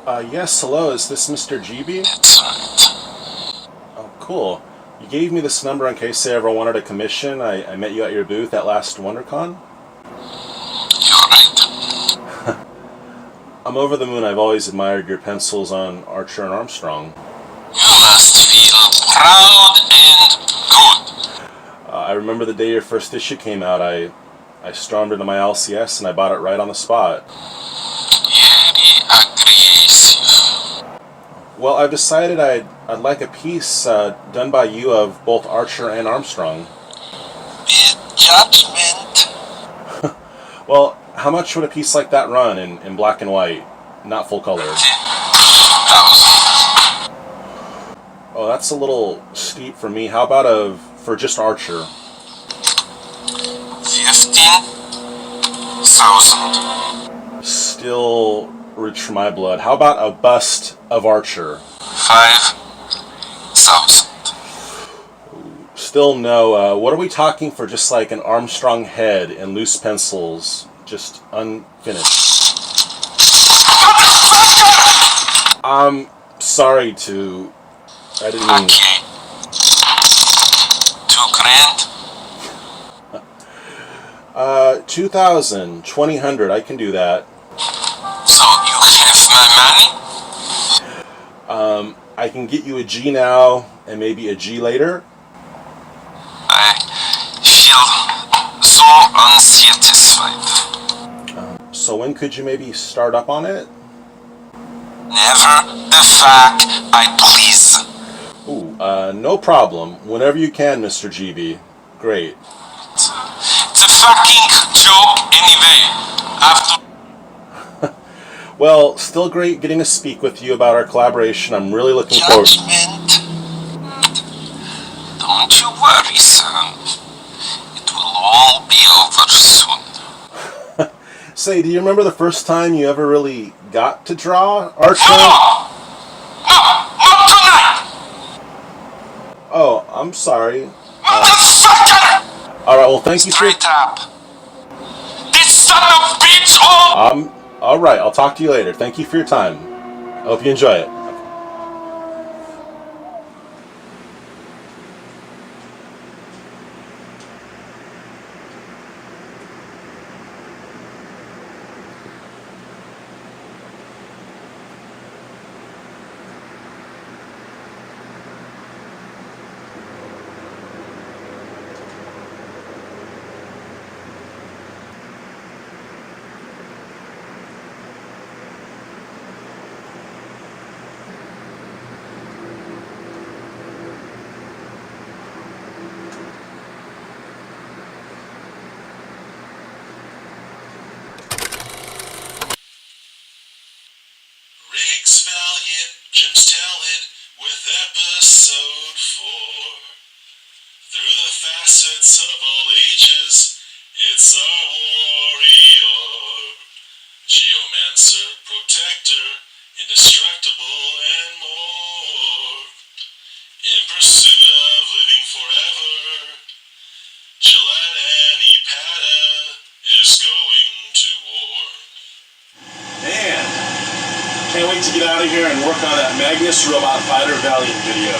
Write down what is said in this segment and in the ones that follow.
Yes, hello, is this Mr. GB? That's right. Oh, cool. You gave me this number in case I ever wanted a commission. I met you at your booth at last WonderCon. You're right. I'm over the moon. I've always admired your pencils on Archer and Armstrong. You must feel proud and good. I remember the day your first issue came out. I stormed into my LCS and I bought it right on the spot. Very aggressive. Well, I've decided I'd like a piece done by you of both Archer and Armstrong. With judgment. Well, how much would a piece like that run in black and white, not full color? 10,000. Oh, that's a little steep for me. How about for just Archer? 15,000. Still rich for my blood. How about a bust of Archer? 5,000. Still no. What are we talking for just like an Armstrong head and loose pencils, just unfinished? I'm sorry to... I didn't mean... Okay. 2 grand. 2,000, 2,000, I can do that. So you have my money? I can get you a G now and maybe a G later. I feel so unsatisfied. So when could you maybe start up on it? Never the fuck I please. Ooh, no problem. Whenever you can, Mr. GB. Great. It's a fucking joke anyway. After Well, still great getting to speak with you about our collaboration. I'm really looking forward. judgment. Don't you worry, son. It will all be over soon. Say, do you remember the first time you ever really got to draw Archer? No! No! Not tonight! Oh, I'm sorry. Motherfucker! Alright, well, thank you for... Straight up. This son of a bitch! Oh! Alright, I'll talk to you later. Thank you for your time. I hope you enjoy it. Riggs Valiant, Jim's Talent with episode 4. Through the facets of all ages, it's our warrior. Geomancer, protector, indestructible and more. In pursuit of living forever, Gillette and Epata is going to war. Man, can't wait to get out of here and work on that Magnus Robot Fighter Valiant video.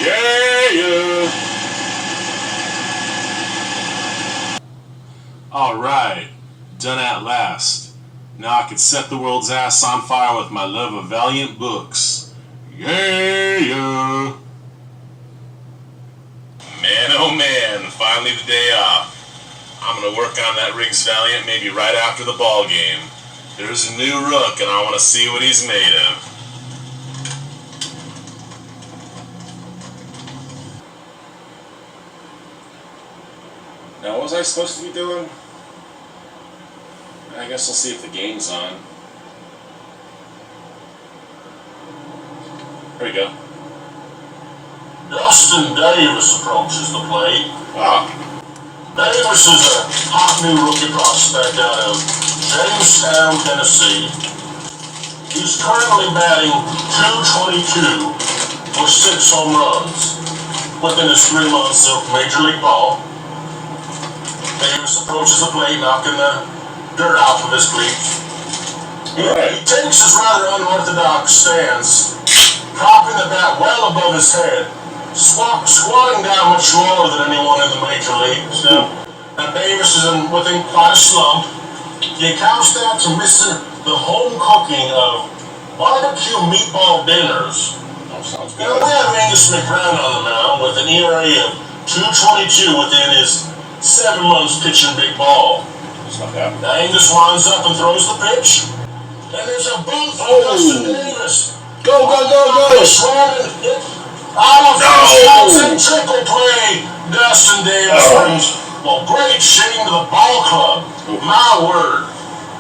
Yeah! Alright, done at last. Now I can set the world's ass on fire with my love of Valiant books. Yeah! Man, oh man, finally the day off. I'm gonna work on that Riggs Valiant maybe right after the ball game. There's a new rook and I want to see what he's made of. Now what was I supposed to be doing? I guess I'll see if the game's on. There we go. Dustin Davis approaches the plate. Ah, Davis is a hot new rookie prospect out of Jamestown, Tennessee. He's currently batting .222 with 6 home runs within his 3 months of Major League ball. Davis approaches the plate, knocking the dirt off of his cleats. He takes his rather unorthodox stance, propping the bat well above his head, squatting down much lower than anyone in the major leagues. Now Davis is within quite a slump. The account stats are missing the home cooking of barbecue meatball dinners. Sounds You know, we have Angus McBrown on the mound with an ERA of 2.22 within his 7 months pitching big ball. It's not bad. Now Angus winds up and throws the pitch. And there's a boot from Dustin Davis. Go, go, go, go! Swatted hit out of first and triple play. Dustin Davis brings, well, great shame to the ball club. My word.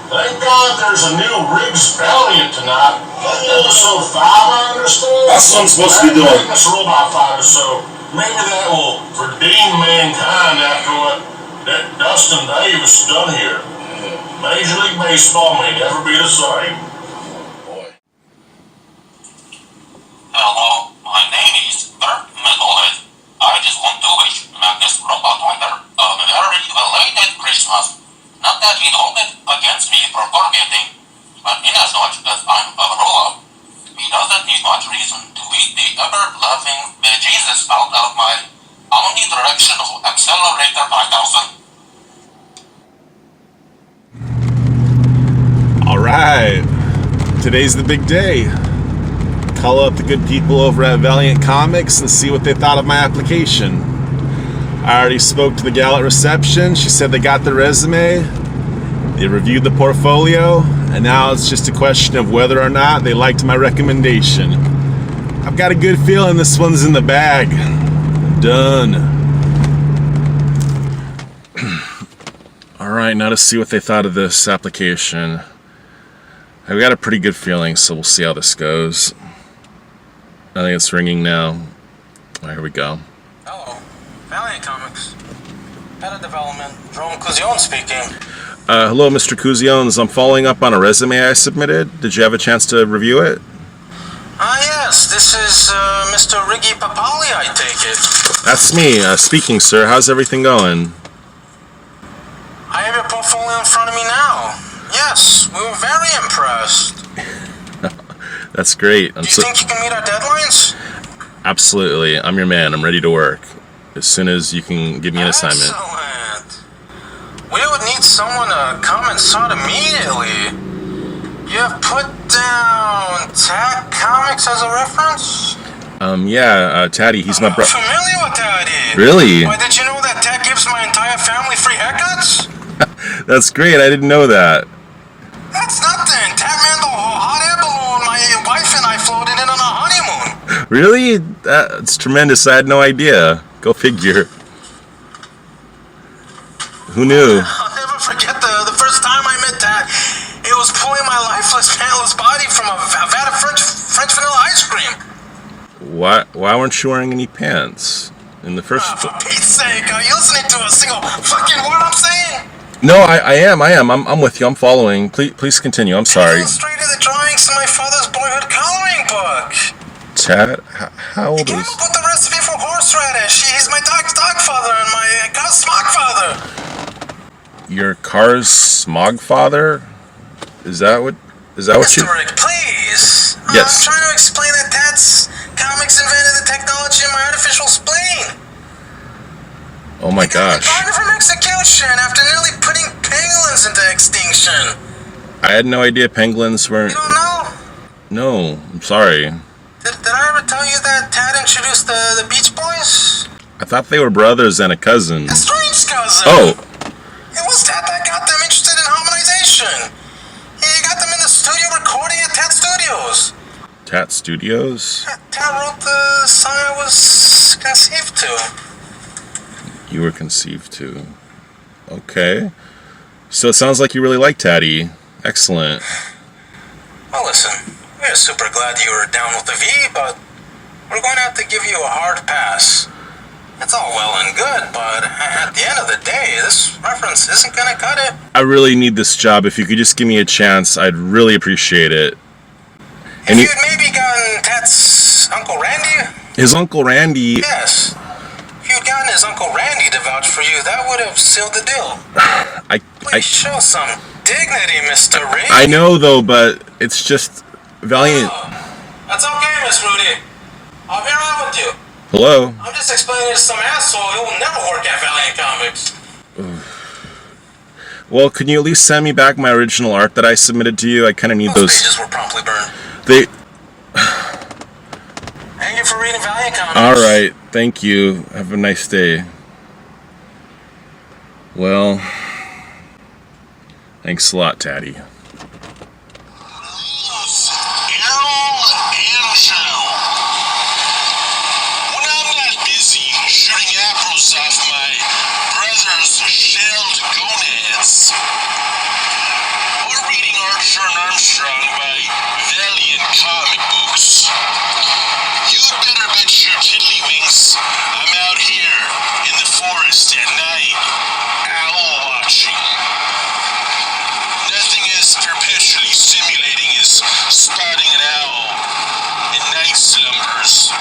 Thank God there's a new Riggs Valiant tonight. Episode 5, I understand. That's what I'm supposed to be doing. This robot fighter, so maybe that will redeem mankind after what that Dustin Davis done here. Major League Baseball may never be the same. Boy. Hello, my name is Bert Metalhead. I just want to wish Magnus Robot Fighter a very belated Christmas. Not that he hold it against me for forgetting, but in as much as I'm a grower, he doesn't need much reason to beat the ever-laughing bejesus out of my omnidirectional accelerator 5000. All right. Today's the big day. Call up the good people over at Valiant Comics and see what they thought of my application. I already spoke to the gal at reception. She said they got the resume, they reviewed the portfolio, and now it's just a question of whether or not they liked my recommendation. I've got a good feeling this one's in the bag. Done. All right, now to see what they thought of this application. I've got a pretty good feeling, so we'll see how this goes. I think it's ringing now. All right, here we go. Hello, Valiant Comics. Head of Development, Jerome Cusion speaking. Hello, Mr. Cuziones. I'm following up on a resume I submitted. Did you have a chance to review it? Yes, this is Mr. Riggy Papali, I take it. That's me, speaking, sir. How's everything going? I have your portfolio in front of me now. Yes, we were very impressed. That's great. Do you think you can meet our deadlines? Absolutely. I'm your man. I'm ready to work. As soon as you can give me an assignment. Excellent. We would need someone to come and start immediately. You have put down Tag Comics as a reference? Yeah, Taddy, he's my brother. Familiar with Taddy? Really? Why, did you know that Tad gives my entire family free haircuts? That's great. I didn't know that. That's nothing. Tad manned the whole hot air balloon my wife and I floated in on a honeymoon. Really? That's tremendous. I had no idea. Go figure. Who knew? I'll never forget the first time I met Tad. It was pulling my lifeless, pantless body from a vat of French vanilla ice cream. Why weren't you wearing any pants in the first? For Pete's sake, are you listening to a single fucking word I'm saying? No, I am. I'm with you. I'm following. Please continue. I'm sorry. I illustrated the drawings in my father's boyhood coloring book. Chad, how He old came is? up with the recipe for horseradish. He's my dog's dogfather and my car's smogfather. Your car's smog father? Is that what Mr. you? Rick, please. Yes. I'm trying to explain that Tad's Comics invented the technology in my artificial spleen. Oh my gosh. Bargain from execution after nearly putting pangolins into extinction. I had no idea penguins were. You don't know? No, I'm sorry. Did I ever tell you that Tad introduced the Beach Boys? I thought they were brothers and a cousin. A strange cousin. Oh, It was Tad that got them interested in harmonization. He got them in the studio recording at Tad Studios. Tat Studios? Tad wrote the song I was conceived to. You were conceived to. Okay. So it sounds like you really like Taddy. Excellent. Well, listen, we're super glad you were down with the V, but we're going to have to give you a hard pass. It's all well and good, but at the end of the day, this reference isn't going to cut it. I really need this job. If you could just give me a chance, I'd really appreciate it. If you'd maybe gotten Tad's Uncle Randy? His Uncle Randy... Yes. If you'd gotten his Uncle Randy to vouch for you, that would have sealed the deal. I Please show some dignity, Mr. Riggs. I know though, but it's just Valiant. That's okay, Miss Rudy. I'll be right with you. Hello? I'm just explaining to some asshole who will never work at Valiant Comics. Well, can you at least send me back my original art that I submitted to you? I kind of need Those those. pages were promptly burned. They. Thank you for reading Valiant Comics. All right. Thank you. Have a nice day. Well, thanks a lot, Taddy. By Valiant comic books. You'd better bet your tiddlywinks I'm out here in the forest at night, owl watching. Nothing as perpetually stimulating as spotting an owl in night slumbers.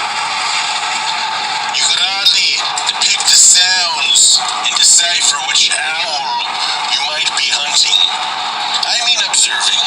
You could hardly depict the sounds and decipher which owl you might be hunting. I mean observing.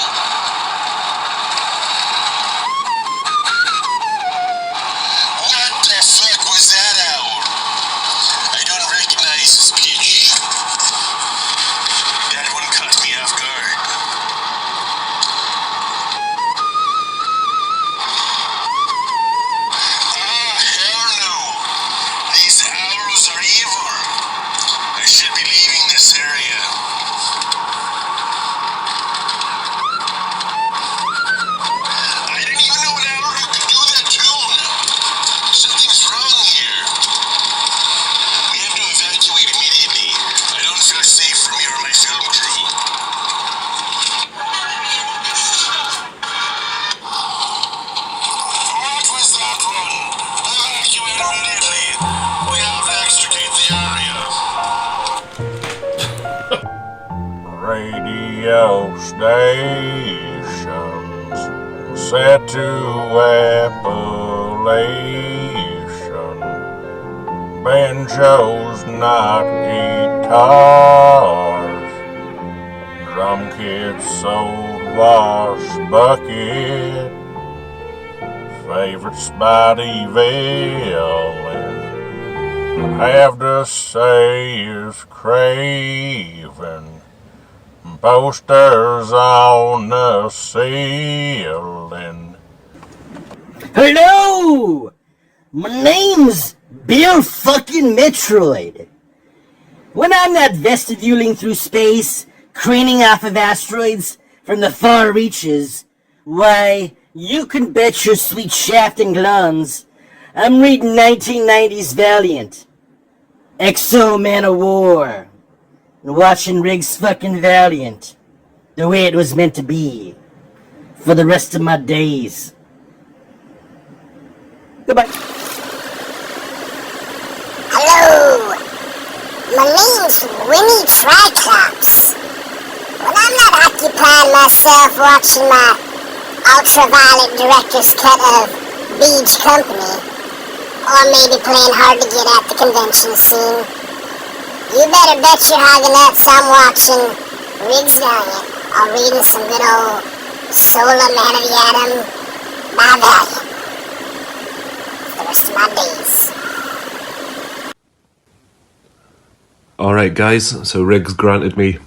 Radio stations set to Appalachian, banjos, not guitars, drum kits, sold wash bucket, favorite Spotty villain, have to say is craven. Posters on the ceiling. Hello! My name's Bill fucking Metroid. When I'm not vestibuling through space, craning off of asteroids from the far reaches, why, you can bet your sweet shaft and glands I'm reading 1990s Valiant, Exo Man of War, and watching Riggs fucking Valiant the way it was meant to be for the rest of my days. Goodbye. Hello, my name's Winnie Triclops. When I'm not occupying myself watching my ultraviolet director's cut of Beach Company, or maybe playing hard to get at the convention scene, you better bet your hog nuts I'm watching Riggs Valiant or reading some good old Solar Man of the Atom by Valiant for the rest of my days. Alright guys, so Riggs granted me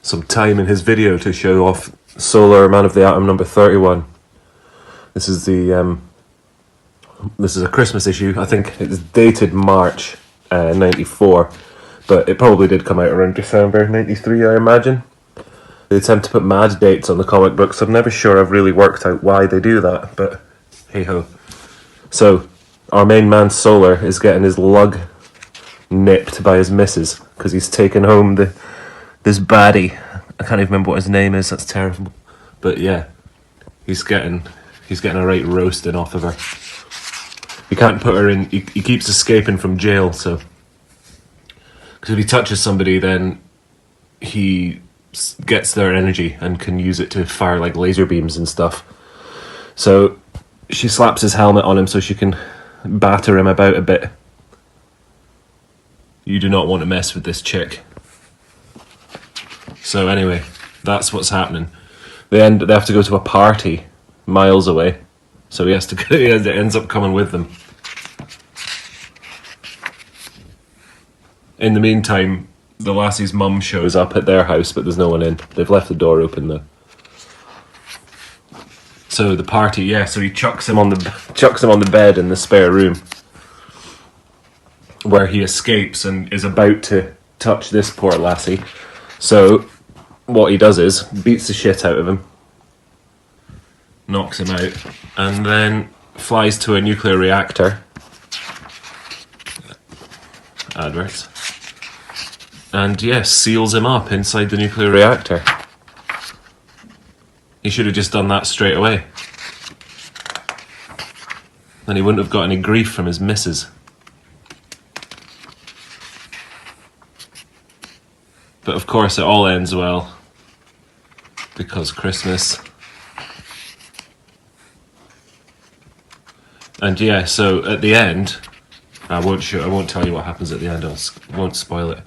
some time in his video to show off Solar Man of the Atom number 31. This is the this is a Christmas issue. I think it's dated March 94, but it probably did come out around December 93, I imagine. They attempt to put mad dates on the comic books. I'm never sure I've really worked out why they do that, but hey ho. So our main man Solar is getting his lug nipped by his missus because he's taken home this baddie. I can't even remember what his name is. That's terrible. But yeah, he's getting a right roasting off of her. He can't put her in. He keeps escaping from jail. So because if he touches somebody, then he gets their energy and can use it to fire like laser beams and stuff. So she slaps his helmet on him so she can batter him about a bit. You do not want to mess with this chick. So anyway, That's what's happening. They have to go to a party miles away, so he has to. He ends up coming with them. In the meantime, the lassie's mum shows up at their house, but there's no one in. They've left the door open though. So the party, yeah. So he chucks him on the bed in the spare room, where he escapes and is about to touch this poor lassie. So what he does is beats the shit out of him, knocks him out, and then flies to a nuclear reactor. Adverts. And yes, seals him up inside the nuclear reactor. He should have just done that straight away. Then he wouldn't have got any grief from his missus. But of course it all ends well. Because Christmas. And yeah, so at the end, I won't tell you what happens at the end, I won't spoil it.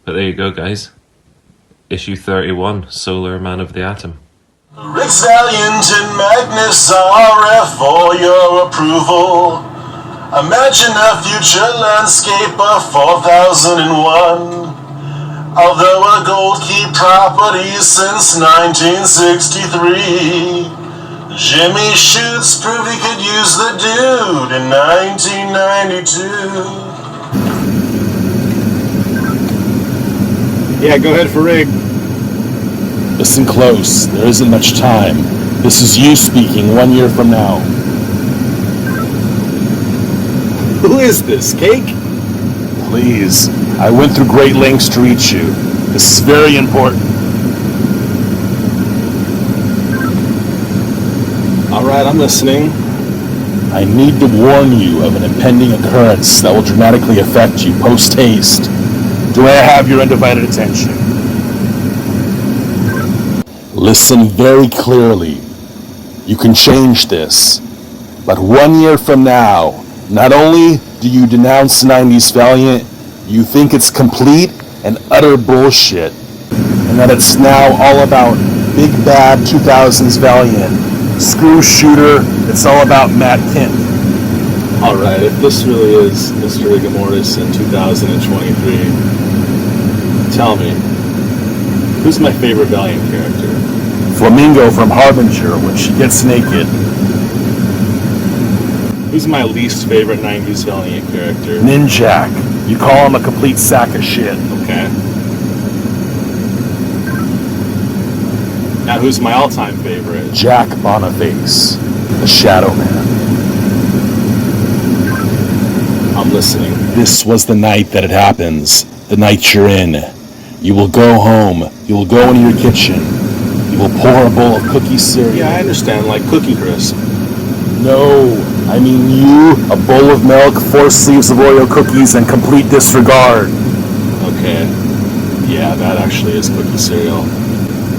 But there you go, guys. Issue 31, Solar Man of the Atom. Rick's Valiant and Magnus RF for your approval. Imagine a future landscape of 4001. Although a gold key property since 1963. Jimmy Shoots proved he could use the dude in 1992. Yeah, go ahead for Rig. Listen close, there isn't much time. This is you speaking 1 year from now. Who is this, Cake? Please, I went through great lengths to reach you. This is very important. Alright, I'm listening. I need to warn you of an impending occurrence that will dramatically affect you post-haste. Do I have your undivided attention? Listen very clearly. You can change this. But 1 year from now, not only do you denounce 90s Valiant, you think it's complete and utter bullshit. And that it's now all about big bad 2000s Valiant. Screw Shooter, it's all about Matt Kent. Alright, if this really is Mr. Rigor Mortis in 2023, tell me, who's my favorite Valiant character? Flamingo from Harbinger when she gets naked. Who's my least favorite 90s Valiant character? Ninjak. You call him a complete sack of shit. Okay. Now who's my all-time favorite? Jack Boniface, the Shadow Man. I'm listening. This was the night that it happens. The night you're in. You will go home. You will go into your kitchen. You will pour a bowl of cookie cereal. Yeah, I understand, like Cookie Crisp. No, I mean you, a bowl of milk, 4 sleeves of Oreo cookies, and complete disregard. Okay. Yeah, that actually is cookie cereal.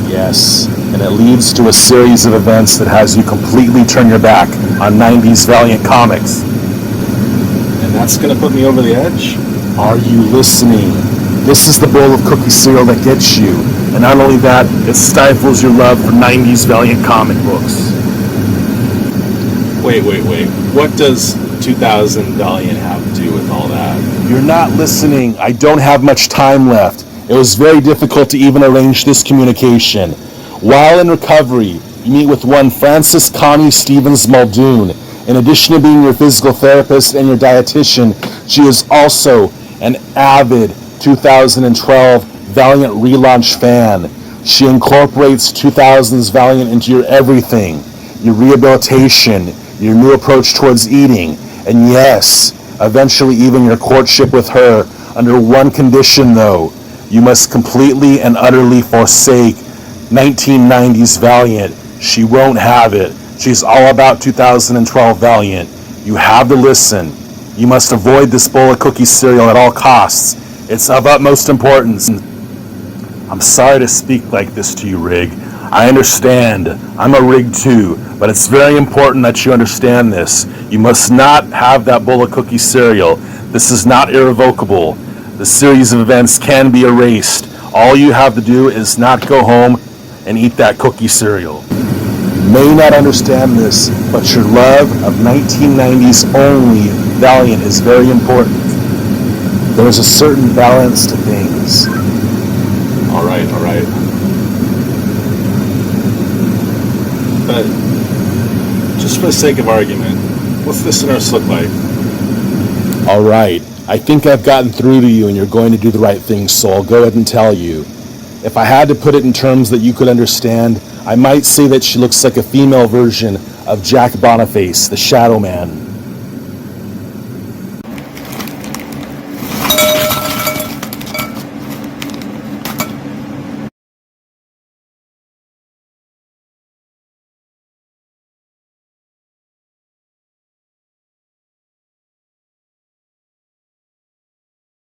Yes, and it leads to a series of events that has you completely turn your back on 90s Valiant comics. And that's gonna put me over the edge? Are you listening? This is the bowl of cookie cereal that gets you. And not only that, it stifles your love for 90s Valiant comic books. Wait. What does 2000 Valiant have to do with all that? You're not listening. I don't have much time left. It was very difficult to even arrange this communication. While in recovery, you meet with one Frances Connie Stevens Muldoon. In addition to being your physical therapist and your dietitian, she is also an avid 2012 Valiant relaunch fan. She incorporates 2000s Valiant into your everything, your rehabilitation, your new approach towards eating, and yes, eventually even your courtship with her, under one condition though. You must completely and utterly forsake 1990s Valiant. She won't have it. She's all about 2012 Valiant. You have to listen. You must avoid this bowl of cookie cereal at all costs. It's of utmost importance. I'm sorry to speak like this to you, Rig. I understand. I'm a Rig too, but it's very important that you understand this. You must not have that bowl of cookie cereal. This is not irrevocable. The series of events can be erased. All you have to do is not go home and eat that cookie cereal. You may not understand this, but your love of 1990s only Valiant is very important. There's a certain balance to things. All right. But just for the sake of argument, what's this nurse look like? All right, I think I've gotten through to you and you're going to do the right thing, so I'll go ahead and tell you. If I had to put it in terms that you could understand, I might say that she looks like a female version of Jack Boniface, the Shadow Man.